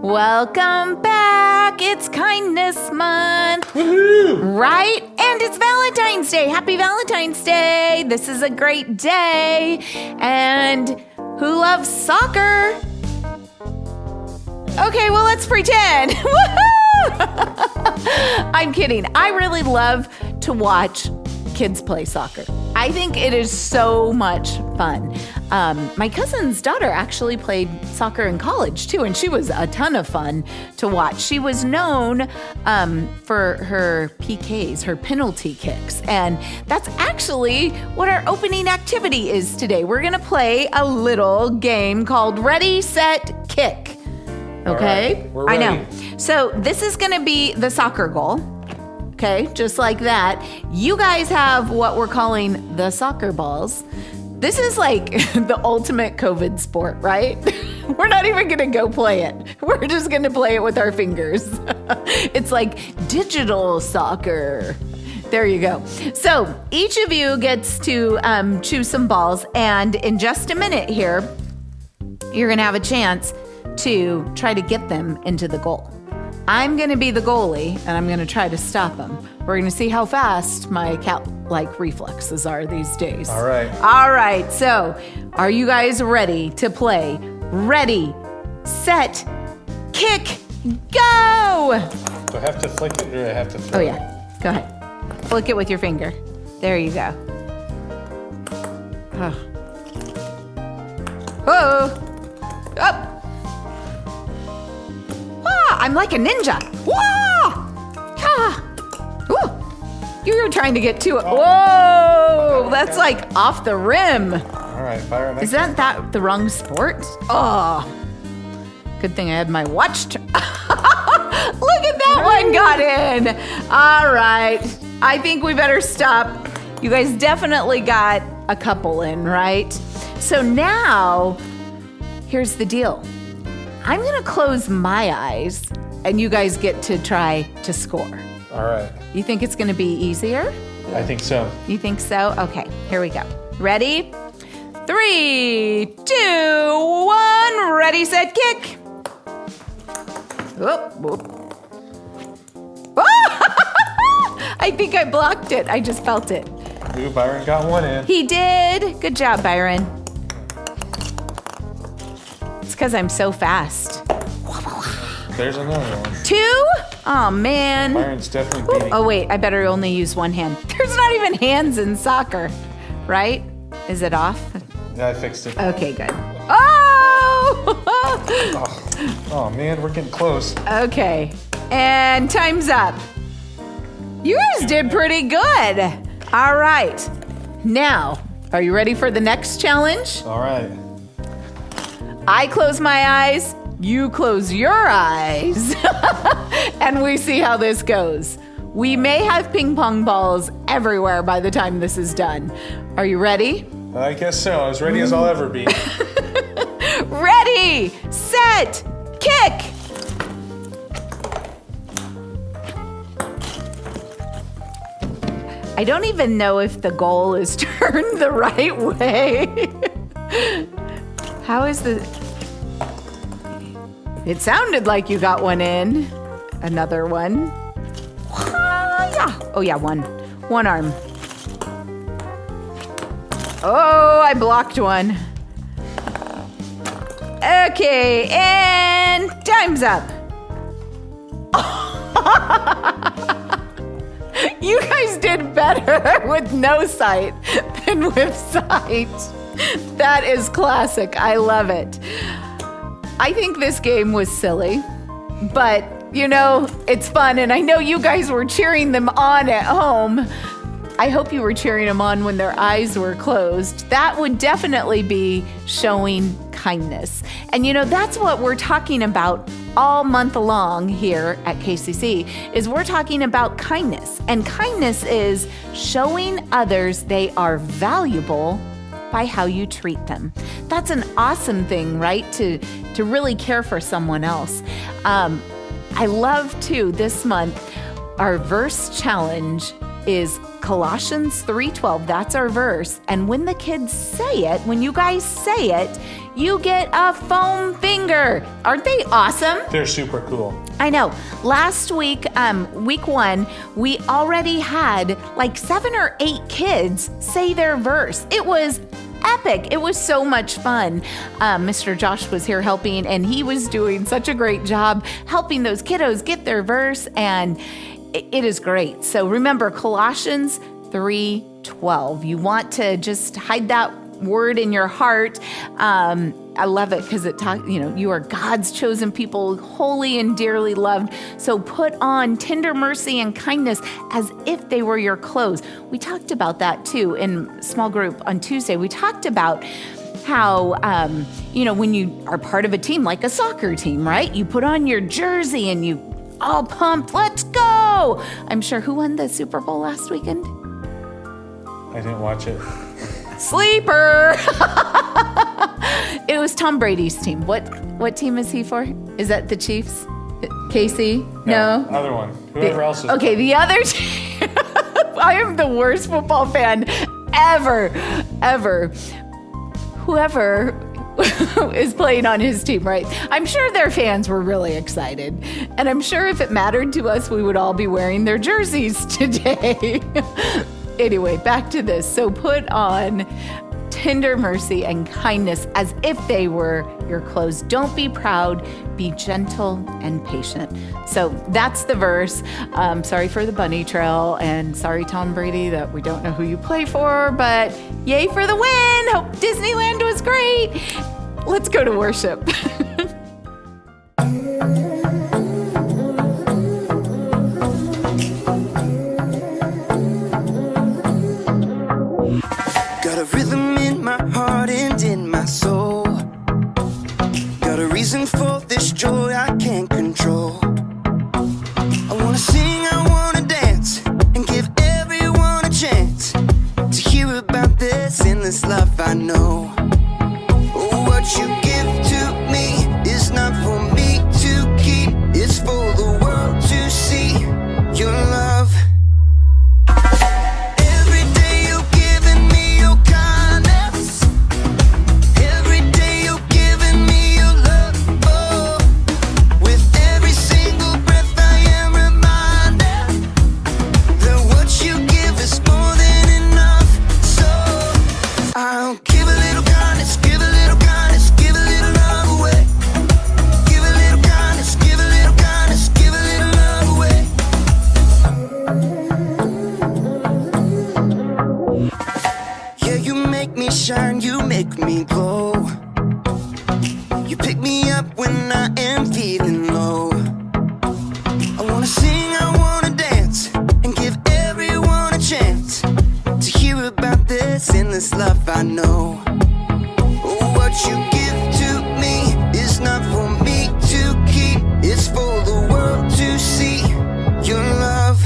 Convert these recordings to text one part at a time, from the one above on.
Welcome back. It's Kindness Month. Woohoo! Right? And it's Valentine's Day. Happy Valentine's Day. This is a great day. And who loves soccer? Okay, well, let's pretend. Woohoo! I'm kidding. I really love to watch kids play soccer. I think it is so much fun. My cousin's daughter actually played soccer in college too, and she was a ton of fun to watch. She was known for her PKs, her penalty kicks, and that's actually what our opening activity is today. We're gonna play a little game called Ready, Set, Kick. Okay? All right, we're ready. I know. So this is gonna be the soccer goal. Okay, just like that. You guys have what we're calling the soccer balls. This is like the ultimate COVID sport, right? We're not even gonna go play it. We're just gonna play it with our fingers. It's like digital soccer. There you go. So each of you gets to choose some balls, and in just a minute here, you're gonna have a chance to try to get them into the goal. I'm going to be the goalie, and I'm going to try to stop him. We're going to see how fast my cat-like reflexes are these days. All right. All right. So, are you guys ready to play? Ready, set, kick, go! Do I have to flick it or do I have to throw Oh, it? yeah. Go ahead. Flick it with your finger. There you go. Oh. Whoa. Up. I'm like a ninja. Whoa! Ah! Ooh. You're trying to get to it. Whoa! That's like off the rim. All right, Byron. Isn't that the wrong sport? Oh. Good thing I had my watch. Look at that one got in. All right. I think we better stop. You guys definitely got a couple in, right? So now, here's the deal. I'm going to close my eyes, and you guys get to try to score. All right. You think it's going to be easier? I think so. You think so? Okay, here we go. Ready? 3, 2, 1. Ready, set, kick. Whoop, whoop. I think I blocked it. I just felt it. Ooh, Byron got one in. He did. Good job, Byron. It's because I'm so fast. There's another one. 2? Oh, man. Byron's definitely beating. Oh, wait. I better only use one hand. There's not even hands in soccer, right? Is it off? Yeah, I fixed it. Okay, good. Oh! Oh, man, we're getting close. Okay. And time's up. You guys did pretty good. All right. Now, are you ready for the next challenge? All right. I close my eyes, you close your eyes, and we see how this goes. We may have ping pong balls everywhere by the time this is done. Are you ready? I guess so. As ready as I'll ever be. Ready, set, kick. I don't even know if the goal is turned the right way. How is the... It sounded like you got one in. Another one. Yeah. Oh, yeah, one. One arm. Oh, I blocked one. Okay, and time's up. You guys did better with no sight than with sight. That is classic. I love it. I think this game was silly, but you know, it's fun, and I know you guys were cheering them on at home. I hope you were cheering them on when their eyes were closed. That would definitely be showing kindness. And you know, that's what we're talking about all month long here at KCC, is we're talking about kindness. And kindness is showing others they are valuable by how you treat them. That's an awesome thing, right? To really care for someone else. I love too, this month, our verse challenge is Colossians 3:12. That's our verse. And when the kids say it, when you guys say it, you get a foam finger. Aren't they awesome? They're super cool. I know. Last week, week 1, we already had like 7 or 8 kids say their verse. It was epic. It was so much fun. Mr. Josh was here helping, and he was doing such a great job helping those kiddos get their verse, and it is great. So remember, Colossians 3:12. You want to just hide that word in your heart. I love it because it talks, you are God's chosen people, holy and dearly loved. So put on tender mercy and kindness as if they were your clothes. We talked about that too in small group on Tuesday. We talked about how, when you are part of a team, like a soccer team, right? You put on your jersey and you all pumped, let's go. I'm sure, who won the Super Bowl last weekend? I didn't watch it. Sleeper. It was Tom Brady's team. What team is he for? Is that the Chiefs? Casey? No. Other one. Whoever else is. Okay, the other team. I am the worst football fan ever. Whoever is playing on his team, right? I'm sure their fans were really excited. And I'm sure if it mattered to us, we would all be wearing their jerseys today. Anyway, back to this. So put on tender mercy and kindness as if they were your clothes. Don't be proud, be gentle and patient. So that's the verse. Sorry for the bunny trail, and sorry, Tom Brady, that we don't know who you play for, but yay for the win. Hope Disneyland was great. Let's go to worship. Got a rhythm in my heart and in my soul. Got a reason for this joy I can't control. I wanna sing, I wanna dance, and give everyone a chance to hear about this endless love I know. Oh, what you give to me is not for me to keep. It's for the world to see your love. Shine, you make me glow. You pick me up when I am feeling low. I wanna sing, I wanna dance, and give everyone a chance to hear about this endless love I know. Oh, what you give to me is not for me to keep. It's for the world to see your love.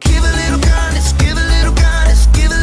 Give a little kindness, give a little kindness, give a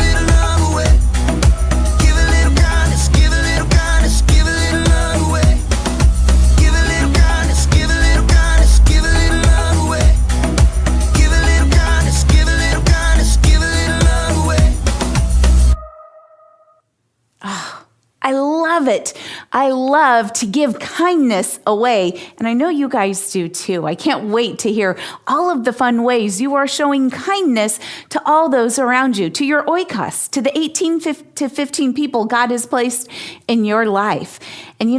love it. I love to give kindness away, and I know you guys do too. I can't wait to hear all of the fun ways you are showing kindness to all those around you, to your oikos, to the 18 to 15 people God has placed in your life. And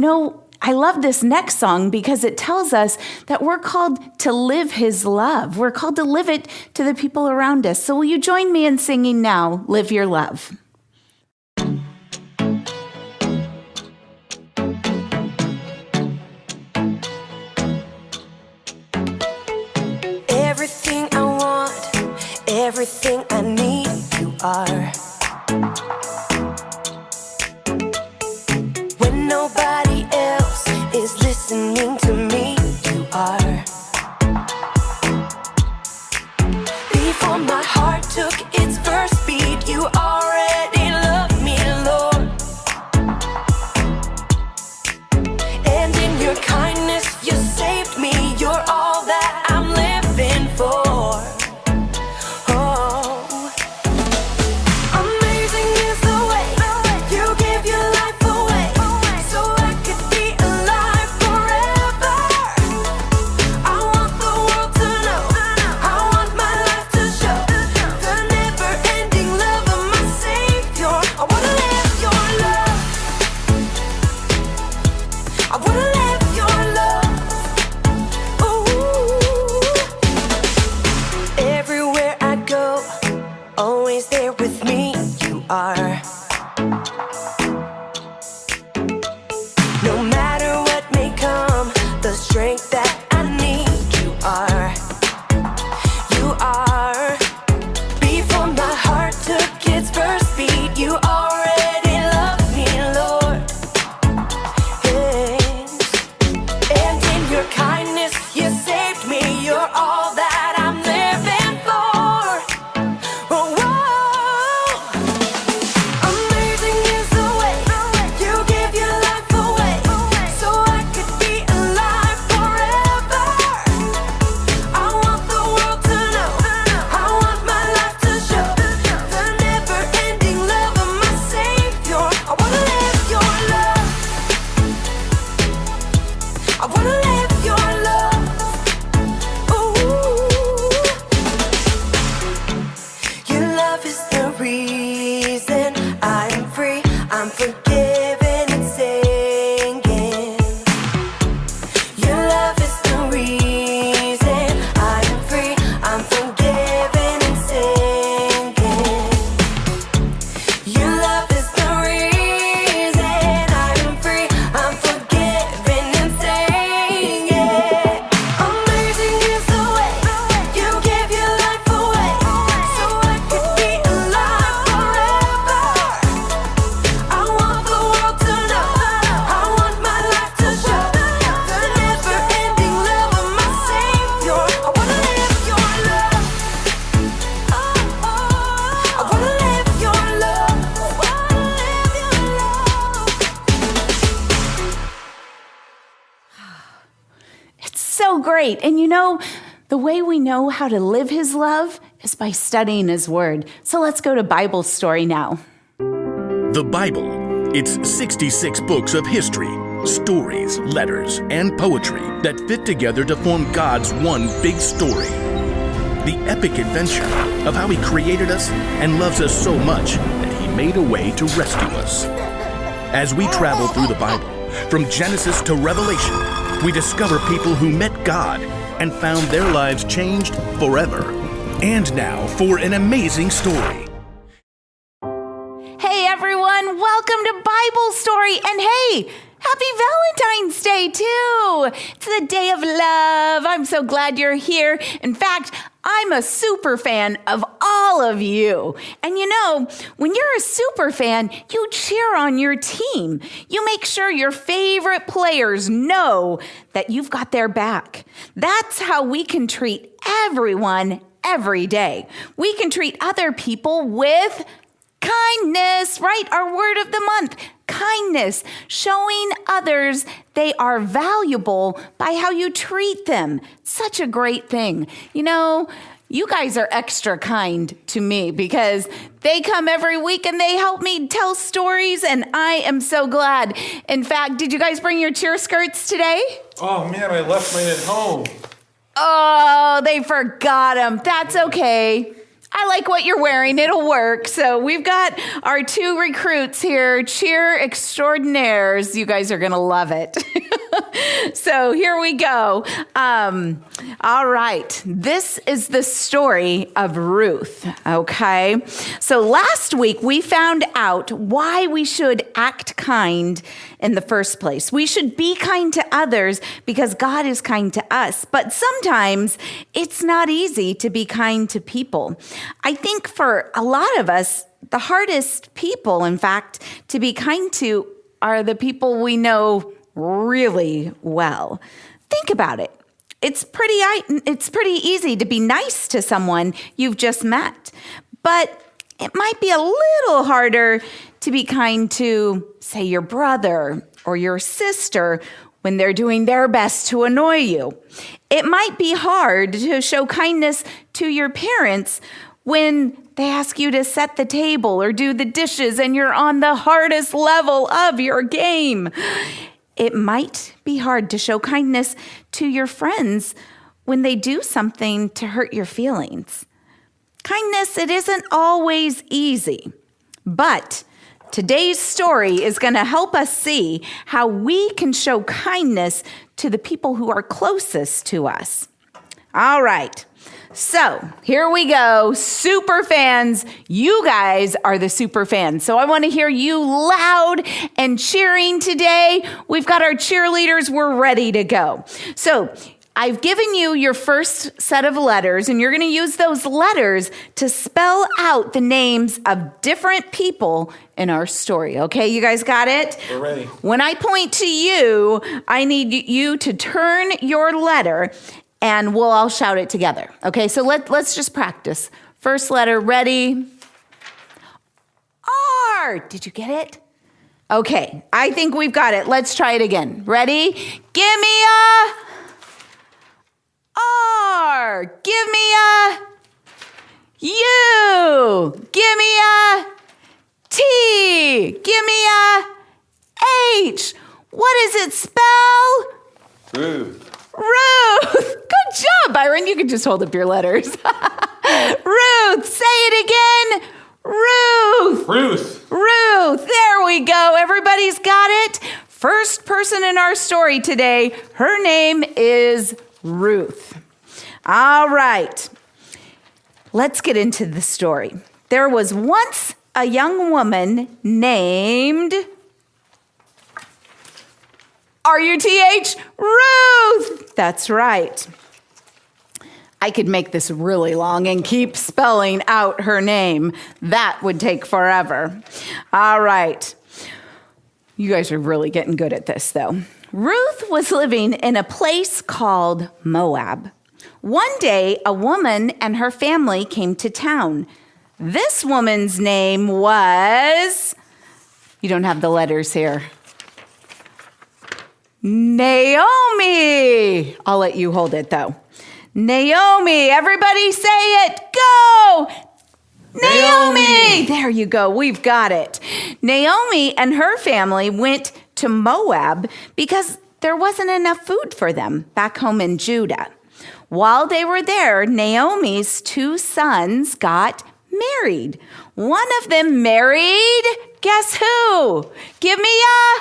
I love this next song because it tells us that we're called to live his love. We're called to live it to the people around us. So will you join me in singing now, Live Your Love? Everything I want, everything I need, you are. When nobody else is listening to me, you are. Before my heart took its first beat, you already loved me, Lord. And in your kindness, you saved me. You're all that I'm living for. Oh, amazing is the way you give your life away, so I could be alive forever. I want the world to know, I want my life to show the never-ending love of my Savior. I wanna live your love, I wanna live your love. Ooh. Everywhere I go, always there with me, you are. No matter what may come, the strength that I need, you are. You are. Before my heart took its first beat, you already loved me, Lord. Yes. And in your kindness, you saved me. You're all that I'm living for. Oh, whoa. Amazing is the way you give your life away, so I could be alive forever. I want the world to know, I want my life to show the never-ending love of my Savior. I wanna live your love, I wanna live your love. Ooh. Your love is the reason I'm free, I'm forgiven and singing. Your love is the reason I'm free, I'm forgiven and singing. Your love is the reason I'm free, I'm forgiven and singing. Amazing is the way you give your life away, so I could be alive forever. I want the world to know, I want my life to show the never-ending love of my Savior. I wanna live your love, I wanna live your love, I wanna live your love. It's so great. And the way we know how to live his love is by studying his word. So let's go to Bible story now. The Bible. It's 66 books of history, stories, letters, and poetry that fit together to form God's one big story. The epic adventure of how he created us and loves us so much that he made a way to rescue us. As we travel through the Bible, from Genesis to Revelation, we discover people who met God and found their lives changed forever. And now for an amazing story. Hey everyone, welcome to Bible Story. And hey, happy Valentine's Day too. It's the day of love. I'm so glad you're here. In fact, I'm a super fan of all of you. And when you're a super fan, you cheer on your team. You make sure your favorite players know that you've got their back. That's how we can treat everyone every day. We can treat other people with kindness, right? Our word of the month, kindness, showing others they are valuable by how you treat them. Such a great thing. You guys are extra kind to me because they come every week and they help me tell stories, and I am so glad. In fact, did you guys bring your cheer skirts today? Oh man, I left mine at home. Oh, they forgot them. That's okay. I like what you're wearing. It'll work. So we've got our 2 recruits here, cheer extraordinaires. You guys are going to love it. So here we go. All right. This is the story of Ruth. Okay. So last week we found out why we should act kind in the first place. We should be kind to others because God is kind to us. But sometimes it's not easy to be kind to people. I think for a lot of us, the hardest people, in fact, to be kind to are the people we know really well. Think about it. It's pretty easy to be nice to someone you've just met, but it might be a little harder to be kind to, say, your brother or your sister when they're doing their best to annoy you. It might be hard to show kindness to your parents when they ask you to set the table or do the dishes and you're on the hardest level of your game. It might be hard to show kindness to your friends when they do something to hurt your feelings. Kindness, it isn't always easy, but today's story is going to help us see how we can show kindness to the people who are closest to us. All right. So here we go. Super fans, you guys are the super fans. So I want to hear you loud and cheering today. We've got our cheerleaders. We're ready to go. So I've given you your first set of letters, and you're going to use those letters to spell out the names of different people in our story. Okay, you guys got it? We're ready. When I point to you, I need you to turn your letter and we'll all shout it together. Okay, so let's just practice. First letter, ready? R. Did you get it? Okay, I think we've got it. Let's try it again. Ready? Give me a R. Give me a U. Give me a T. Give me a H. What does it spell? Ruth. Ruth. Good job, Byron. You can just hold up your letters. Ruth. Say it again. Ruth. Ruth. Ruth. There we go. Everybody's got it. First person in our story today, her name is Ruth. All right. Let's get into the story. There was once a young woman named R-U-T-H, Ruth. That's right. I could make this really long and keep spelling out her name. That would take forever. All right. You guys are really getting good at this, though. Ruth was living in a place called Moab. One day, a woman and her family came to town. This woman's name was, you don't have the letters here, Naomi. I'll let you hold it, though. Naomi. Everybody say it. Go. Naomi. There you go. We've got it. Naomi and her family went to Moab because there wasn't enough food for them back home in Judah. While they were there, Naomi's 2 sons got married. One of them married, guess who? Give me a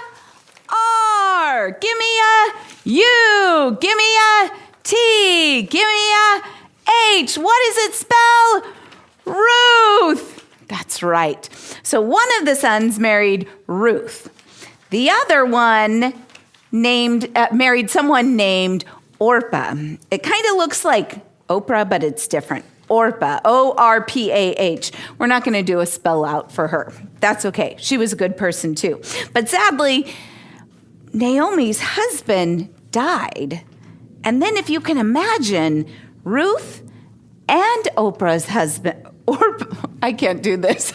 R. Give me a U. Give me a T. Give me a H. What does it spell? Ruth. That's right. So one of the sons married Ruth. The other one married someone named Orpah. It kind of looks like Oprah, but it's different. Orpah, O-R-P-A-H. We're not going to do a spell out for her. That's okay. She was a good person too. But sadly, Naomi's husband died. And then if you can imagine, Ruth and Oprah's husband, I can't do this.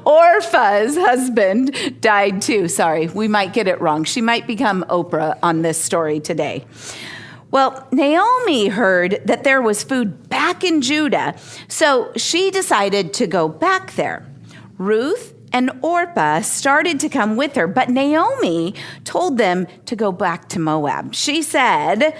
Orpah's husband died too. Sorry, we might get it wrong. She might become Oprah on this story today. Well, Naomi heard that there was food back back in Judah. So she decided to go back there. Ruth and Orpah started to come with her, but Naomi told them to go back to Moab. She said,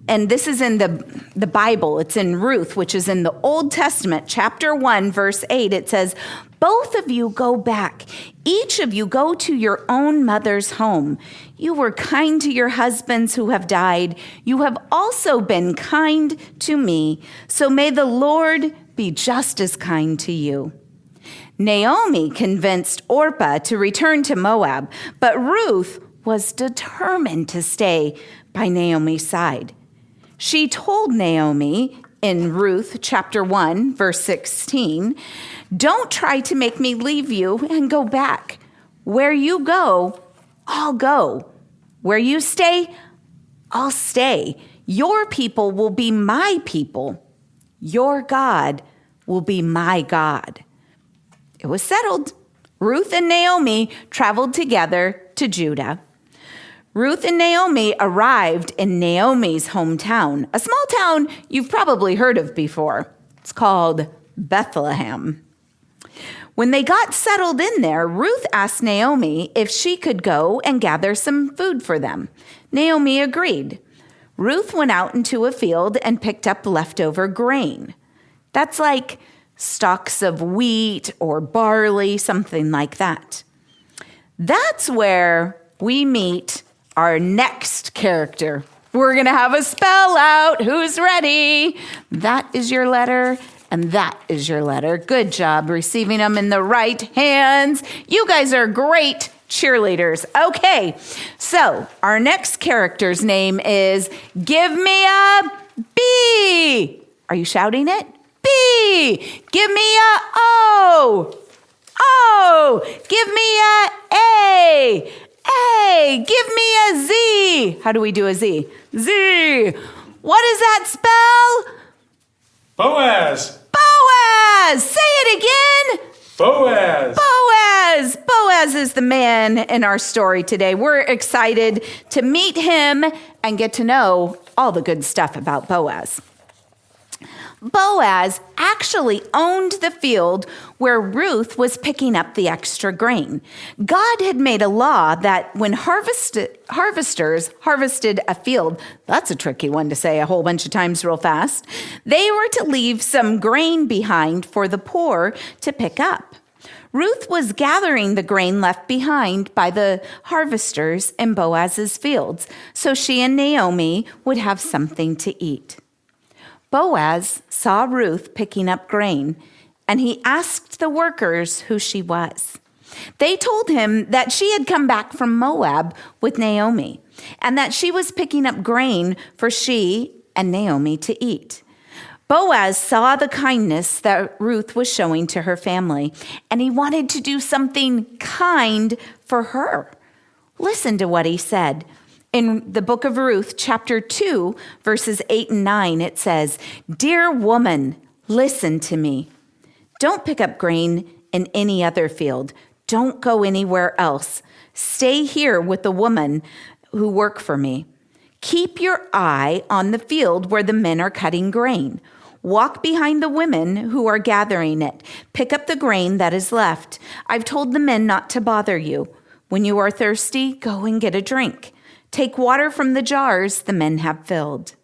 and this is in the Bible, it's in Ruth, which is in the Old Testament, chapter 1, verse 8. It says, both of you go back. Each of you go to your own mother's home. You were kind to your husbands who have died. You have also been kind to me. So may the Lord be just as kind to you. Naomi convinced Orpah to return to Moab, but Ruth was determined to stay by Naomi's side. She told Naomi in Ruth chapter 1, verse 16, don't try to make me leave you and go back. Where you go, I'll go. Where you stay, I'll stay. Your people will be my people. Your God will be my God. It was settled. Ruth and Naomi traveled together to Judah. Ruth and Naomi arrived in Naomi's hometown, a small town you've probably heard of before. It's called Bethlehem. When they got settled in there, Ruth asked Naomi if she could go and gather some food for them. Naomi agreed. Ruth went out into a field and picked up leftover grain. That's like stalks of wheat or barley, something like that. That's where we meet our next character. We're going to have a spell out. Who's ready? That is your letter, and that is your letter. Good job receiving them in the right hands. You guys are great cheerleaders. Okay, so our next character's name is Give Me a B. Are you shouting it? B. Give me a O. O. Give me a A. A. Give me a Z. How do we do a Z? Z. What does that spell? Boaz. Boaz. Say it again. Boaz. Boaz. Boaz is the man in our story today. We're excited to meet him and get to know all the good stuff about Boaz. Boaz actually owned the field where Ruth was picking up the extra grain. God had made a law that when harvesters harvested a field, that's a tricky one to say a whole bunch of times real fast, they were to leave some grain behind for the poor to pick up. Ruth was gathering the grain left behind by the harvesters in Boaz's fields, so she and Naomi would have something to eat. Boaz saw Ruth picking up grain, and he asked the workers who she was. They told him that she had come back from Moab with Naomi, and that she was picking up grain for she and Naomi to eat. Boaz saw the kindness that Ruth was showing to her family, and he wanted to do something kind for her. Listen to what he said. In the book of Ruth, chapter 2, verses 8 and 9, it says, Dear woman, listen to me. Don't pick up grain in any other field. Don't go anywhere else. Stay here with the woman who work for me. Keep your eye on the field where the men are cutting grain. Walk behind the women who are gathering it. Pick up the grain that is left. I've told the men not to bother you. When you are thirsty, go and get a drink. Take water from the jars the men have filled.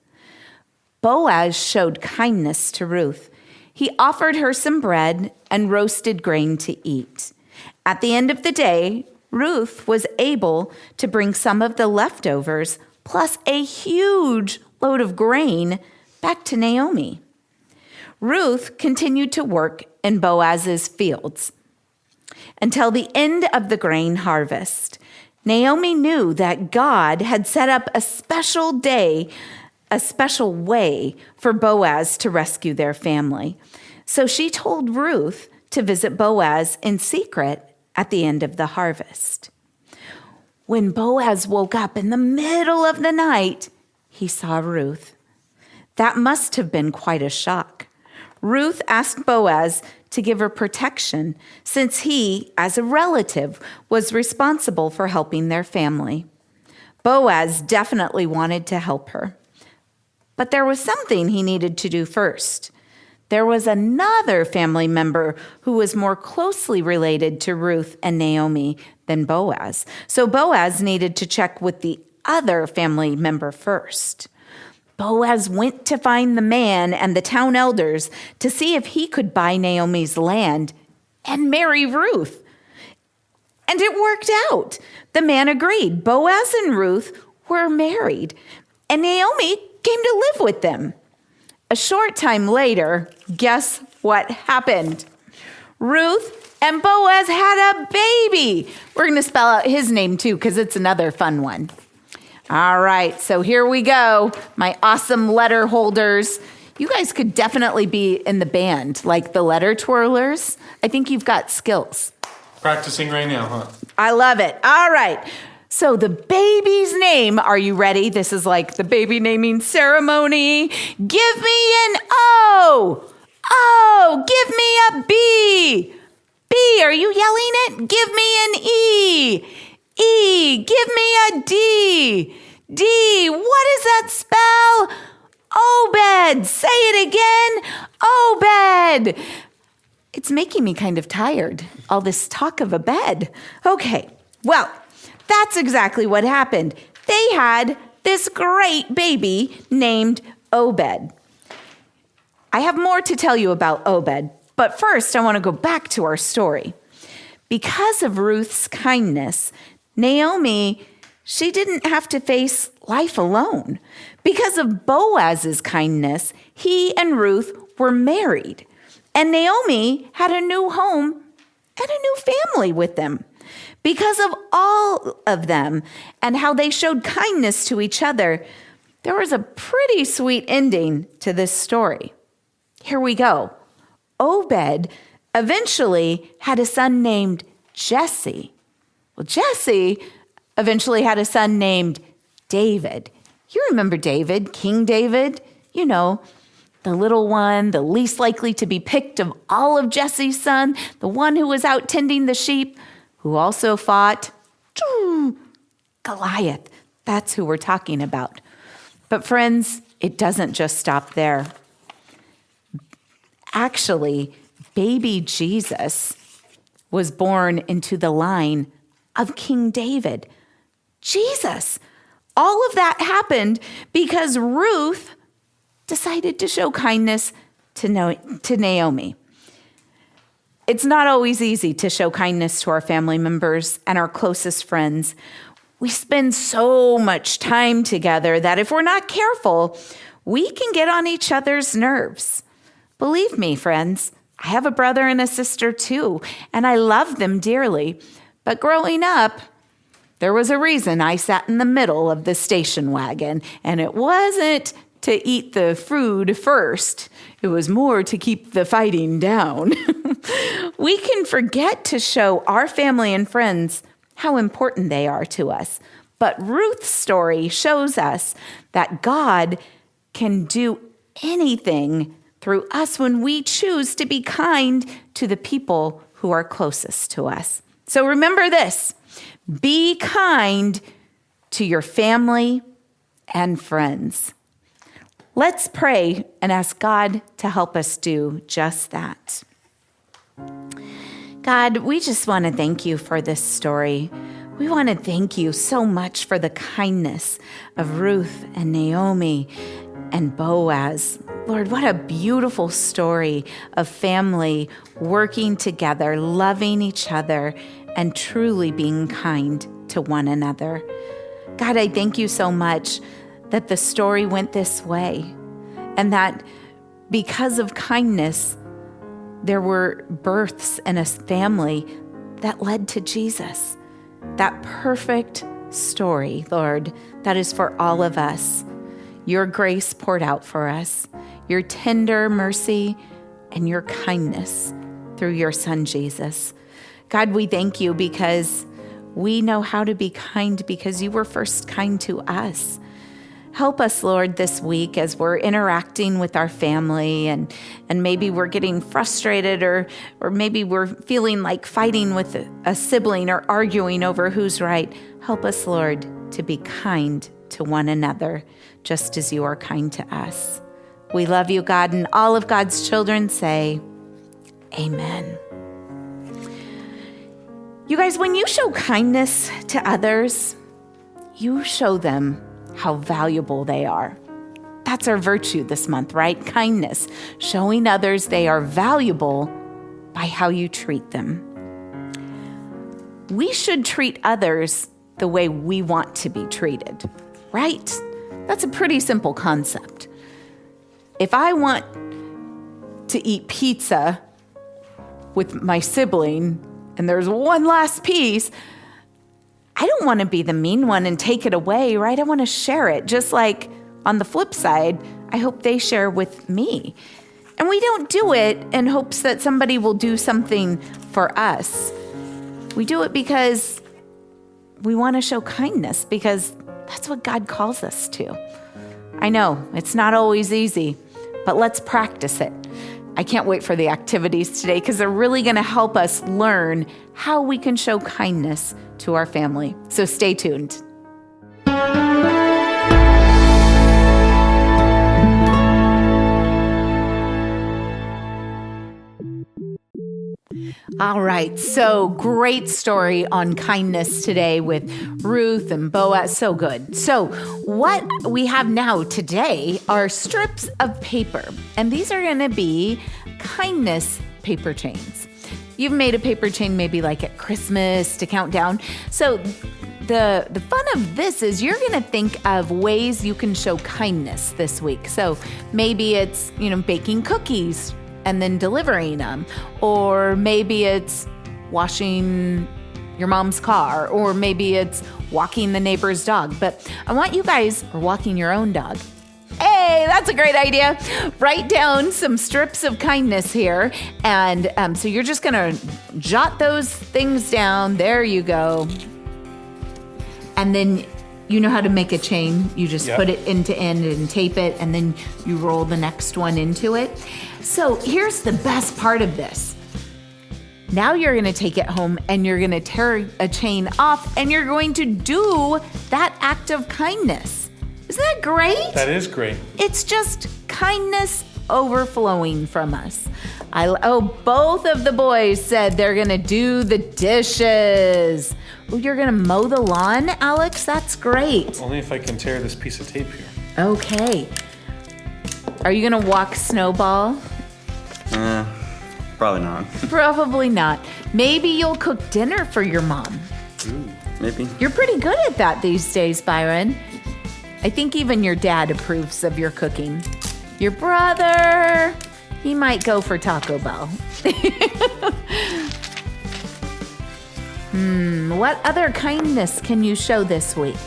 Boaz showed kindness to Ruth. He offered her some bread and roasted grain to eat. At the end of the day, Ruth was able to bring some of the leftovers, plus a huge load of grain, back to Naomi. Ruth continued to work in Boaz's fields until the end of the grain harvest. Naomi knew that God had set up a special day, a special way for Boaz to rescue their family. So she told Ruth to visit Boaz in secret at the end of the harvest. When Boaz woke up in the middle of the night, he saw Ruth. That must have been quite a shock. Ruth asked Boaz to give her protection, since he, as a relative, was responsible for helping their family. Boaz definitely wanted to help her. But there was something he needed to do first. there was another family member who was more closely related to Ruth and Naomi than Boaz. So Boaz needed to check with the other family member first. Boaz went to find the man and the town elders to see if he could buy Naomi's land and marry Ruth. And it worked out. The man agreed. Boaz and Ruth were married, and Naomi came to live with them. A short time later, guess what happened? Ruth and Boaz had a baby. We're going to spell out his name too, because it's another fun one. All right, so here we go, my awesome letter holders. You guys could definitely be in the band, like the letter twirlers. I think you've got skills. Practicing right now, huh? I love it. All right. So the baby's name, are you ready? This is like the baby naming ceremony. Give me an O. O. Give me a B. B. Are you yelling it? Give me an E. E. Give me a D. D. What does that spell? Obed. Say it again. Obed. It's making me kind of tired, all this talk of a bed. Okay, well, that's exactly what happened. They had this great baby named Obed. I have more to tell you about Obed, but first I want to go back to our story. Because of Ruth's kindness, Naomi, she didn't have to face life alone. Because of Boaz's kindness, he and Ruth were married. And Naomi had a new home and a new family with them. Because of all of them and how they showed kindness to each other, there was a pretty sweet ending to this story. Here we go. Obed eventually had a son named Jesse. Well, Jesse eventually had a son named David. You remember David, King David? You know, the little one, the least likely to be picked of all of Jesse's son, the one who was out tending the sheep, who also fought Goliath. That's who we're talking about. But friends, it doesn't just stop there. Actually, baby Jesus was born into the line of King David. Jesus. All of that happened because Ruth decided to show kindness to Naomi. It's not always easy to show kindness to our family members and our closest friends. We spend so much time together that if we're not careful, we can get on each other's nerves. Believe me, friends, I have a brother and a sister too, and I love them dearly. But growing up, there was a reason I sat in the middle of the station wagon, and it wasn't to eat the food first. It was more to keep the fighting down. We can forget to show our family and friends how important they are to us. But Ruth's story shows us that God can do anything through us when we choose to be kind to the people who are closest to us. So remember this, be kind to your family and friends. Let's pray and ask God to help us do just that. God, we just want to thank you for this story. We want to thank you so much for the kindness of Ruth and Naomi and Boaz. Lord, what a beautiful story of family working together, loving each other, and truly being kind to one another. God, I thank you so much that the story went this way, and that because of kindness, there were births in a family that led to Jesus. That perfect story, Lord, that is for all of us. Your grace poured out for us, your tender mercy and your kindness through your Son, Jesus. God, we thank you because we know how to be kind because you were first kind to us. Help us, Lord, this week as we're interacting with our family and maybe we're getting frustrated or maybe we're feeling like fighting with a sibling or arguing over who's right. Help us, Lord, to be kind to one another just as you are kind to us. We love you, God, and all of God's children say, amen. You guys, when you show kindness to others, you show them how valuable they are. That's our virtue this month, right? Kindness, showing others they are valuable by how you treat them. We should treat others the way we want to be treated, right? That's a pretty simple concept. If I want to eat pizza with my sibling and there's one last piece, I don't want to be the mean one and take it away, right? I want to share it. Just like on the flip side, I hope they share with me. And we don't do it in hopes that somebody will do something for us. We do it because we want to show kindness, because that's what God calls us to. I know it's not always easy, but let's practice it. I can't wait for the activities today because they're really going to help us learn how we can show kindness to our family. So stay tuned. All right, so great story on kindness today with Ruth and Boaz. So good. So what we have now today are strips of paper, and these are going to be kindness paper chains. You've made a paper chain maybe like at Christmas to count down. So the fun of this is you're going to think of ways you can show kindness this week. So maybe it's, baking cookies and then delivering them. Or maybe it's washing your mom's car. Or maybe it's walking the neighbor's dog. But I want you guys, or walking your own dog. Hey, that's a great idea. Write down some strips of kindness here. And so you're just going to jot those things down. There you go. And then you know how to make a chain. You just put it end to end and tape it, and then you roll the next one into it. So here's the best part of this. Now you're going to take it home and you're going to tear a chain off and you're going to do that act of kindness. Isn't that great? That is great. It's just kindness overflowing from us. Both of the boys said they're going to do the dishes. Oh, you're going to mow the lawn, Alex? That's great. Only if I can tear this piece of tape here. Okay. Are you going to walk Snowball? Probably not. Probably not. Maybe you'll cook dinner for your mom. Maybe. You're pretty good at that these days, Byron. I think even your dad approves of your cooking. Your brother, he might go for Taco Bell. What other kindness can you show this week?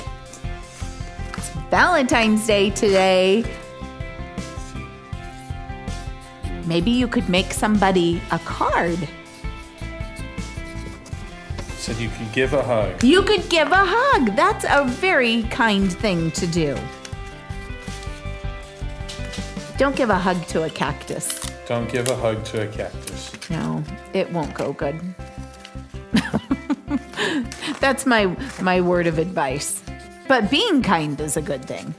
It's Valentine's Day today. Maybe you could make somebody a card. Said you could give a hug. You could give a hug. That's a very kind thing to do. Don't give a hug to a cactus. Don't give a hug to a cactus. No, it won't go good. That's my word of advice. But being kind is a good thing.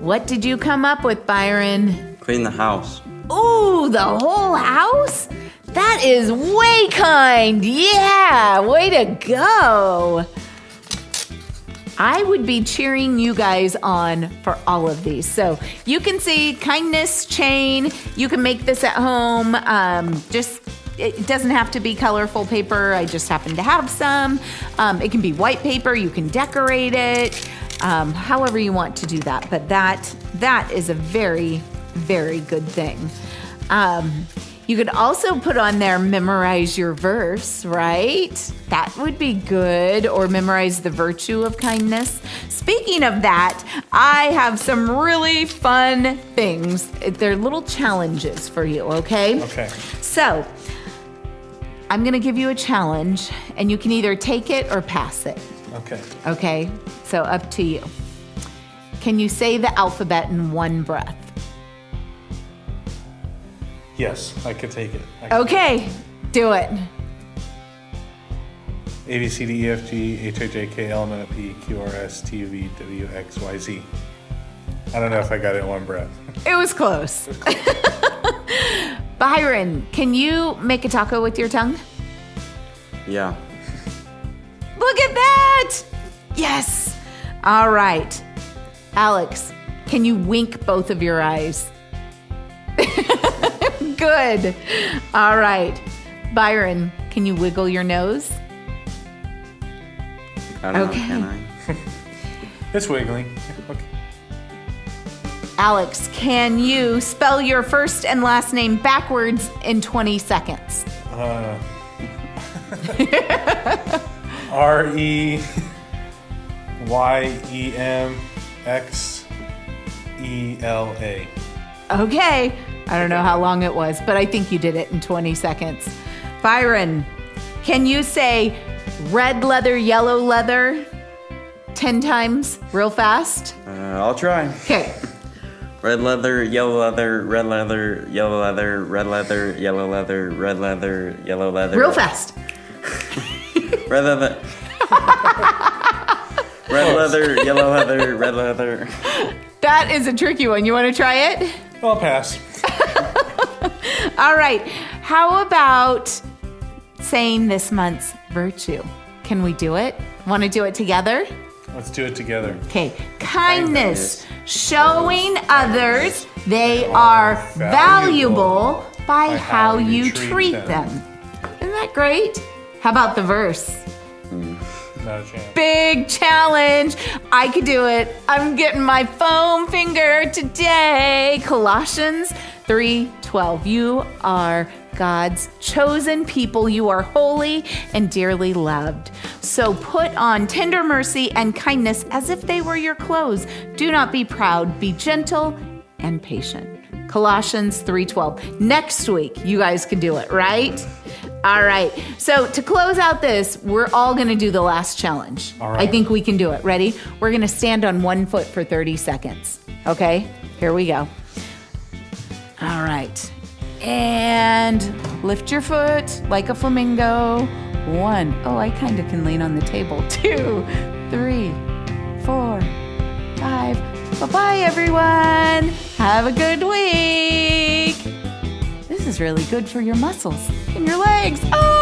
What did you come up with, Byron? Clean the house. Ooh, the whole house? That is way kind. Yeah, way to go. I would be cheering you guys on for all of these. So you can see kindness chain. You can make this at home. It doesn't have to be colorful paper. I just happen to have some. It can be white paper. You can decorate it. However you want to do that. But that is a very, very good thing. You could also put on there, memorize your verse, right? That would be good. Or memorize the virtue of kindness. Speaking of that, I have some really fun things. They're little challenges for you, okay? Okay. So, I'm going to give you a challenge, and you can either take it or pass it. Okay. Okay? So, up to you. Can you say the alphabet in one breath? Yes, I could take it. Okay, do it. A, B, C, D, E, F, G, H, I, J, K, L, M, N, O, P, Q, R, S, T, U, V, W, X, Y, Z. I don't know if I got it in one breath. It was close. Byron, can you make a taco with your tongue? Yeah. Look at that! Yes. All right. Alex, can you wink both of your eyes? Good. All right. Byron, can you wiggle your nose? I don't Okay. know, can I? It's wiggling. Okay. Alex, can you spell your first and last name backwards in 20 seconds? REYEMXELA. Okay. I don't know how long it was, but I think you did it in 20 seconds. Byron, can you say red leather, yellow leather 10 times real fast? I'll try. Okay. Red leather, yellow leather, red leather, yellow leather, red leather, yellow leather, red leather, yellow leather. Real fast. Red leather. Red leather, yellow leather, red leather. That is a tricky one. You want to try it? I'll pass. All right. How about saying this month's virtue? Can we do it? Want to do it together? Let's do it together. Okay. Kindness. Showing others they are valuable by how you treat them. Isn't that great? How about the verse? Not a chance. Big challenge. I could do it. I'm getting my foam finger today. Colossians 3:12. You are God's chosen people. You are holy and dearly loved. So put on tender mercy and kindness as if they were your clothes. Do not be proud. Be gentle and patient. Colossians 3:12. Next week, you guys can do it, right? All right. So to close out this, we're all going to do the last challenge. All right. I think we can do it. Ready? We're going to stand on one foot for 30 seconds. Okay? Here we go. All right. And lift your foot like a flamingo. 1. Oh, I kind of can lean on the table. 2, 3, 4, 5. Bye-bye, everyone. Have a good week. This is really good for your muscles and your legs. Oh!